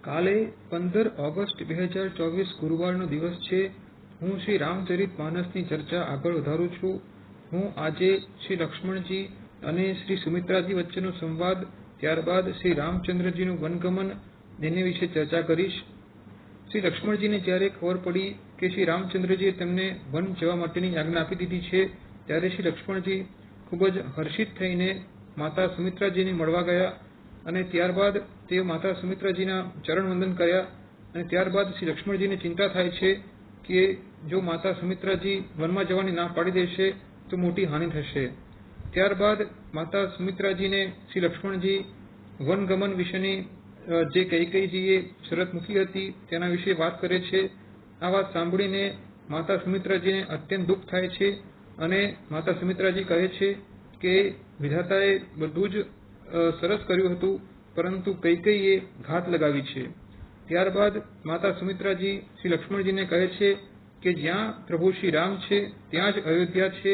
કાલે 15 ઓગસ્ટ 2024 ગુરુવારનો દિવસ છે. હું શ્રી રામચરિત માનસની ચર્ચા આગળ વધારું છું. હું આજે શ્રી લક્ષ્મણજી અને શ્રી સુમિત્રાજી વચ્ચેનો સંવાદ, ત્યારબાદ શ્રી રામચંદ્રજીનું વનગમન તેની વિશે ચર્ચા કરીશ. શ્રી લક્ષ્મણજીને જ્યારે ખબર પડી કે શ્રી રામચંદ્રજીએ તેમને વન જવા માટેની આજ્ઞા આપી દીધી છે, ત્યારે શ્રી લક્ષ્મણજી ખૂબ જ હર્ષિત થઈને માતા સુમિત્રાજીને મળવા ગયા અને ત્યારબાદ તેઓ માતા સુમિત્રાજીના ચરણ વંદન કર્યા. અને ત્યારબાદ શ્રી લક્ષ્મણજીને ચિંતા થાય છે કે જો માતા સુમિત્રાજી વનમાં જવાની ના પાડી દેશે તો મોટી હાનિ થશે. ત્યારબાદ માતા સુમિત્રાજીને શ્રી લક્ષ્મણજી વનગમન વિશેની જે કૈકેયીજીએ શરત મૂકી હતી તેના વિશે વાત કરે છે. આ વાત સાંભળીને માતા સુમિત્રાજીને અત્યંત દુઃખ થાય છે અને માતા સુમિત્રાજી કહે છે કે વિધાતાએ બધું જ સરસ કર્યું હતું, પરંતુ કૈકેયીએ ઘાત લગાવી છે. ત્યારબાદ માતા સુમિત્રાજી શ્રી લક્ષ્મણજીને કહે છે કે જ્યાં પ્રભુ શ્રી રામ છે ત્યાં જ અયોધ્યા છે,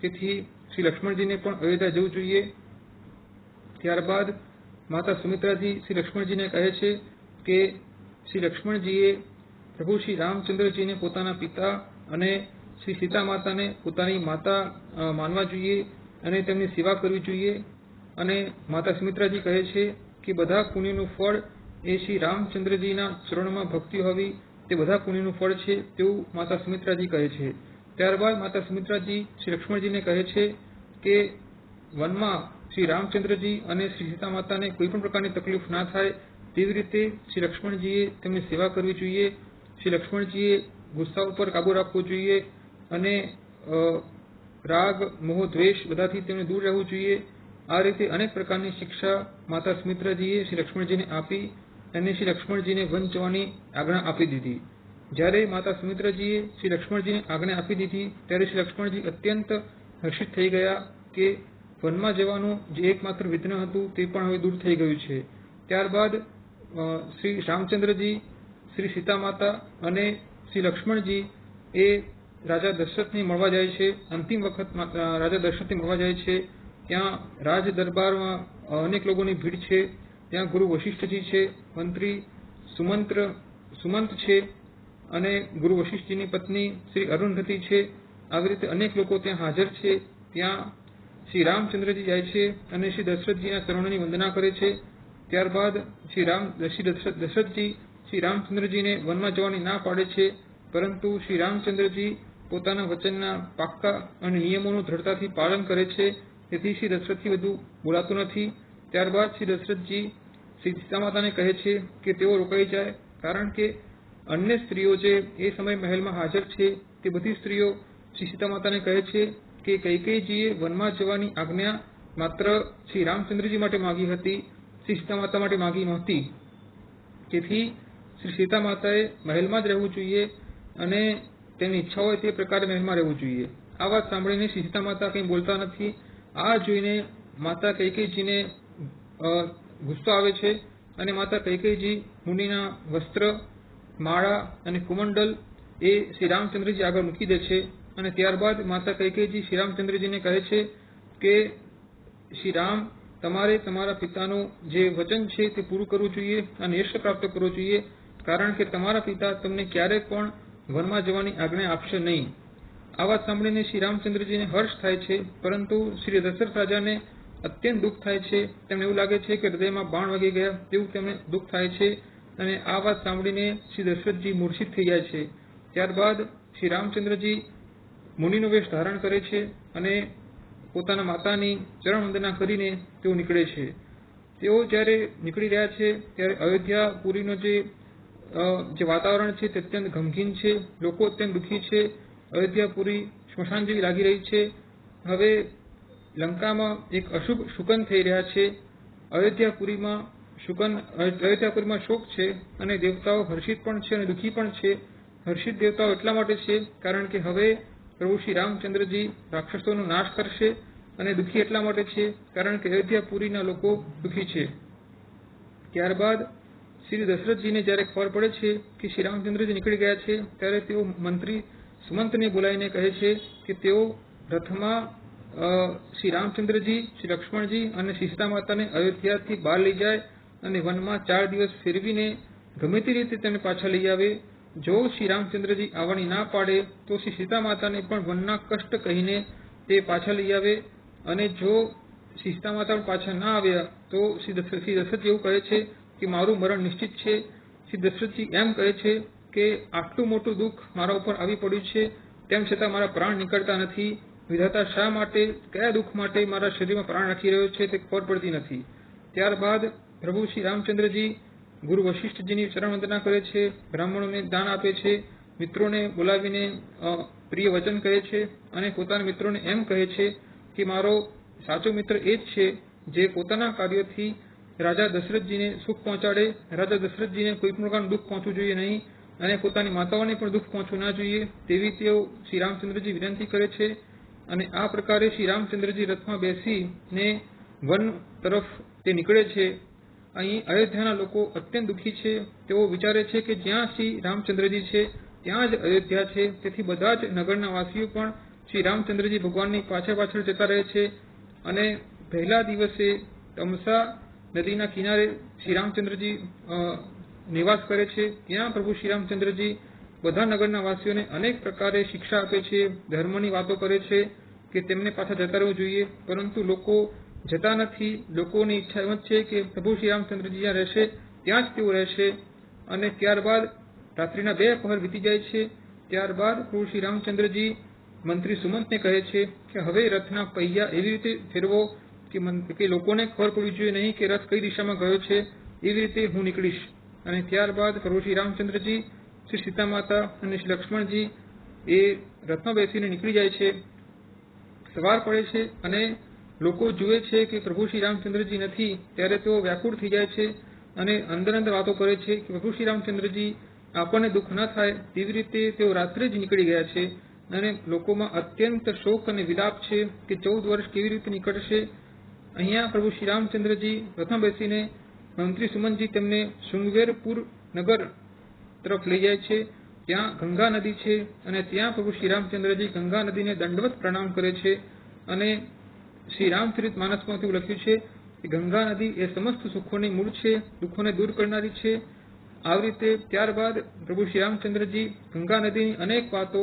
તેથી શ્રી લક્ષ્મણજીને પણ અયોધ્યા જવું જોઈએ. ત્યારબાદ માતા સુમિત્રાજી શ્રી લક્ષ્મણજીને કહે છે કે શ્રી લક્ષ્મણજીએ પ્રભુ શ્રી રામચંદ્રજીને પોતાના પિતા અને શ્રી સીતા માતાને પોતાની માતા માનવા જોઈએ અને તેમની સેવા કરવી જોઈએ. અને માતા સુમિત્રાજી કહે છે કે બધા પુણ્યનું ફળ એ શ્રી રામચંદ્રજીના ચરણોમાં ભક્તિ હોવી તે બધા પુણ્યનું ફળ છે, તેવું માતા સુમિત્રાજી કહે છે. ત્યારબાદ માતા સુમિત્રાજી શ્રી લક્ષ્મણજીને કહે છે કે વનમાં શ્રી રામચંદ્રજી અને શ્રી સીતા માતાને કોઈ પણ પ્રકારની તકલીફ ના થાય તેવી રીતે શ્રી લક્ષ્મણજીએ તેમની સેવા કરવી જોઈએ. શ્રી લક્ષ્મણજીએ ગુસ્સા ઉપર કાબુ રાખવો જોઈએ અને રાગ, મોહ, દ્વેષ બધાથી તેમને દૂર રહેવું જોઈએ. આ રીતે અનેક પ્રકારની શિક્ષા માતા સુમિત્રાજીએ શ્રી લક્ષ્મણજીને આપી અને શ્રી લક્ષ્મણજીને વન જવાની આજ્ઞા આપી દીધી. જ્યારે માતા સુમિત્રાજીએ શ્રી લક્ષ્મણજીને આજ્ઞા આપી દીધી ત્યારે શ્રી લક્ષ્મણજી અત્યંત હર્ષિત થઈ ગયા કે વનમાં જવાનું જે એકમાત્ર વિઘ્ન હતું તે પણ હવે દૂર થઈ ગયું છે. ત્યારબાદ શ્રી રામચંદ્રજી, શ્રી સીતા માતા અને શ્રી લક્ષ્મણજી એ રાજા દશરથને મળવા જાય છે. અંતિમ વખત રાજા દશરથને મળવા જાય છે. ત્યાં રાજ દરબારમાં અનેક લોકોની ભીડ છે. ત્યાં ગુરુ વશિષ્ઠજી છે, મંત્રી સુમંત છે અને ગુરુ વશિષ્ઠજીની પત્ની શ્રી અરુંધતી છે. આવી રીતે અનેક લોકો ત્યાં હાજર છે. ત્યાં શ્રી રામચંદ્રજી જાય છે અને શ્રી દશરથજીના ચરણોની વંદના કરે છે. ત્યારબાદ શ્રી દશરથજી શ્રી રામચંદ્રજીને વનમાં જવાની ના પાડે છે, પરંતુ શ્રી રામચંદ્રજી પોતાના વચનના પાક્કા અને નિયમોનું દ્રઢતાથી પાલન કરે છે, તેથી શ્રી દશરથથી વધુ બોલાતું નથી. ત્યારબાદ શ્રી દશરથજી શ્રી સીતા માતાને કહે છે કે તેઓ રોકાઈ જાય, કારણ કે અન્ય સ્ત્રીઓ જે એ સમય મહેલમાં હાજર છે તે બધી સ્ત્રીઓ શ્રી સીતા માતાને કહે છે કે કૈકેયીજીએ વનમાં જવાની આજ્ઞા માત્ર શ્રી રામચંદ્રજી માટે માગી હતી, શ્રી સીતા માતા માટે માગી નહોતી. તેથી શ્રી સીતા માતાએ મહેલમાં જ રહેવું જોઈએ અને તેની ઈચ્છા હોય તે પ્રકારે મહેલમાં રહેવું જોઈએ. આ વાત સાંભળીને શ્રી સીતા માતા કંઈ બોલતા નથી. આ જોઈને માતા કૈકેયીજીને ગુસ્સો આવે છે અને માતા કૈકેયીજી મુનિના વસ્ત્ર, માળા અને કુમંડલ એ શ્રી રામચંદ્રજી આગળ મૂકી દે છે. અને ત્યારબાદ માતા કૈકેયીજી શ્રી રામચંદ્રજીને કહે છે કે શ્રી રામ, તમારે તમારા પિતાનું જે વચન છે તે પૂરું કરવું જોઈએ અને યશ પ્રાપ્ત કરવું જોઈએ, કારણ કે તમારા પિતા તમને ક્યારેય પણ વનમાં જવાની આજ્ઞા આપશે નહીં. આ વાત સાંભળીને શ્રી રામચંદ્રજીને હર્ષ થાય છે, પરંતુ શ્રી દશરથ રાજાને અત્યંત દુઃખ થાય છે. તેમને એવું લાગે છે કે હૃદયમાં બાણ વાગી ગયા તેવું તેમને દુઃખ થાય છે અને આ વાત સાંભળીને શ્રી દશરથજી મૂર્છિત થઈ જાય છે. ત્યારબાદ શ્રી રામચંદ્રજી મુનિનો વેશ ધારણ કરે છે અને પોતાના માતાની ચરણ વંદના કરીને તેઓ નીકળે છે. તેઓ જ્યારે નીકળી રહ્યા છે ત્યારે અયોધ્યાપુરીનો જે વાતાવરણ છે તે અત્યંત ગમગીન છે. લોકો અત્યંત દુઃખી છે. અયોધ્યાપુરી સ્મશાન જેવી લાગી રહી છે. હવે લંકામાં એક અશુભ શુકન થઈ રહ્યા છે. અયોધ્યાપુરીમાં શોક છે અને દેવતાઓ હર્ષિત પણ છે અને દુઃખી પણ છે. હર્ષિત દેવતાઓ એટલા માટે છે કારણ કે હવે પ્રભુ શ્રી રામચંદ્રજી રાક્ષસોનો નાશ કરશે, અને દુઃખી એટલા માટે છે કારણ કે અયોધ્યાપુરીના લોકો દુઃખી છે. ત્યારબાદ શ્રી દશરથજીને જ્યારે ખબર પડે છે કે શ્રી રામચંદ્રજી નીકળી ગયા છે, ત્યારે તેઓ મંત્રી સુમંતને બોલાવીને કહે છે કે તેઓ રથમાં શ્રી રામચંદ્રજી, શ્રી લક્ષ્મણજી અને શ્રી સીતા માતાને અયોધ્યાથી બહાર લઈ જાય અને વનમાં 4 દિવસ ફેરવીને ગમે તે રીતે તેને પાછા લઈ આવે. જો શ્રી રામચંદ્રજી આવવાની ના પાડે તો શ્રી સીતા માતાને પણ વનના કષ્ટ કહીને તે પાછા લઈ આવે. અને જો શ્રી સીતા માતા પાછા ના આવ્યા તો શ્રી દશરથજી એવું કહે છે કે મારું મરણ નિશ્ચિત છે. શ્રી દશરથજી એમ કહે છે કે આટલું મોટું દુઃખ મારા ઉપર આવી પડ્યું છે, તેમ છતાં મારા પ્રાણ નીકળતા નથી. વિધાતા શા માટે, કયા દુઃખ માટે મારા શરીરમાં પ્રાણ રાખી રહ્યો છે તે ખબર પડતી નથી. ત્યારબાદ પ્રભુ શ્રી રામચંદ્રજી ગુરુ વશિષ્ઠજીની ચરણ વંદના કરે છે, બ્રાહ્મણોને દાન આપે છે, મિત્રોને બોલાવીને પ્રિય વચન કહે છે અને પોતાના મિત્રોને એમ કહે છે કે મારો સાચો મિત્ર એ જ છે જે પોતાના કાર્યોથી રાજા દશરથજીને સુખ પહોંચાડે. રાજા દશરથજીને કોઈ પણ પ્રકારનું દુઃખ પહોંચવું જોઈએ નહીં અને પોતાની માતાઓને પણ દુઃખ પહોંચવું ના જોઈએ તેવી તેઓ શ્રી રામચંદ્રજી વિનંતી કરે છે. અને આ પ્રકારે શ્રી રામચંદ્રજી રથમાં બેસીને વન તરફ તે નીકળે છે. અહીં અયોધ્યાના લોકો અત્યંત દુઃખી છે. તેઓ વિચારે છે કે જ્યાં શ્રી રામચંદ્રજી છે ત્યાં જ અયોધ્યા છે. તેથી બધા જ નગરના વાસીઓ પણ શ્રી રામચંદ્રજી ભગવાનની પાછળ જતા રહે છે. અને પહેલા દિવસે તમસા નદીના કિનારે શ્રી રામચંદ્રજી નિવાસ કરે છે. ત્યાં પ્રભુ શ્રી રામચંદ્રજી બધા નગરના વાસીઓને અનેક પ્રકારે શિક્ષા આપે છે, ધર્મની વાતો કરે છે કે તેમને પાછા જતા રહેવું જોઈએ, પરંતુ લોકો જતા નથી. લોકોની ઈચ્છા એમ જ છે કે પ્રભુ શ્રી રામચંદ્રજી જ્યાં રહેશે ત્યાં જ તેઓ રહેશે. અને ત્યારબાદ રાત્રિના 2 પહર વીતી જાય છે. ત્યારબાદ પ્રભુ શ્રી રામચંદ્રજી મંત્રી સુમંતને કહે છે કે હવે રથના પૈયા એવી રીતે ફેરવો કે લોકોને ખબર પડવી જોઈએ નહીં કે રથ કઈ દિશામાં ગયો છે. એવી રીતે હું નીકળીશ. અને ત્યારબાદ પ્રભુ શ્રી રામચંદ્રજી, શ્રી સીતા માતા અને શ્રી લક્ષ્મણજી એ રથમાં બેસીને નીકળી જાય છે. સવાર પડે છે અને લોકો જુએ છે કે પ્રભુ શ્રી રામચંદ્રજી નથી ત્યારે તેઓ વ્યાકુળ થઈ જાય છે અને અંદર વાતો કરે છે કે પ્રભુ શ્રી રામચંદ્રજી આપણને દુઃખ ન થાય તેવી રીતે તેઓ રાત્રે જ નીકળી ગયા છે. અને લોકોમાં અત્યંત શોક અને વિલાપ છે કે 14 વર્ષ કેવી રીતે નીકળશે. અહીંયા પ્રભુ શ્રી રામચંદ્રજી રથમાં બેસીને મંત્રી સુમનજી તેમને શૃંગવેરપુર નગર તરફ લઈ જાય છે. ત્યાં ગંગા નદી છે અને ત્યાં પ્રભુ શ્રી રામચંદ્રજી ગંગા નદીને દંડવત પ્રણામ કરે છે. અને શ્રી રામચરિત માનસમાં એવું લખ્યું છે કે ગંગા નદી એ સમસ્ત સુખોની મૂળ છે, દુઃખોને દૂર કરનારી છે. આવી રીતે ત્યારબાદ પ્રભુ શ્રી રામચંદ્રજી ગંગા નદીની અનેક વાતો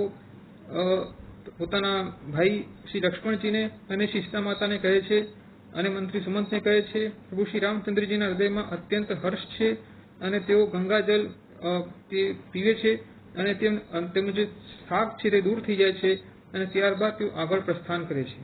પોતાના ભાઈ શ્રી લક્ષ્મણજીને અને શ્રી સીતા માતાને કહે છે અને મંત્રી સુમંતને કહે છે. પ્રભુ શ્રી રામચંદ્રજીના હૃદયમાં અત્યંત હર્ષ છે અને તેઓ ગંગાજલ તે પીવે છે અને તેમનું જે થાક છે તે દૂર થઈ જાય છે અને ત્યારબાદ તેઓ આગળ પ્રસ્થાન કરે છે.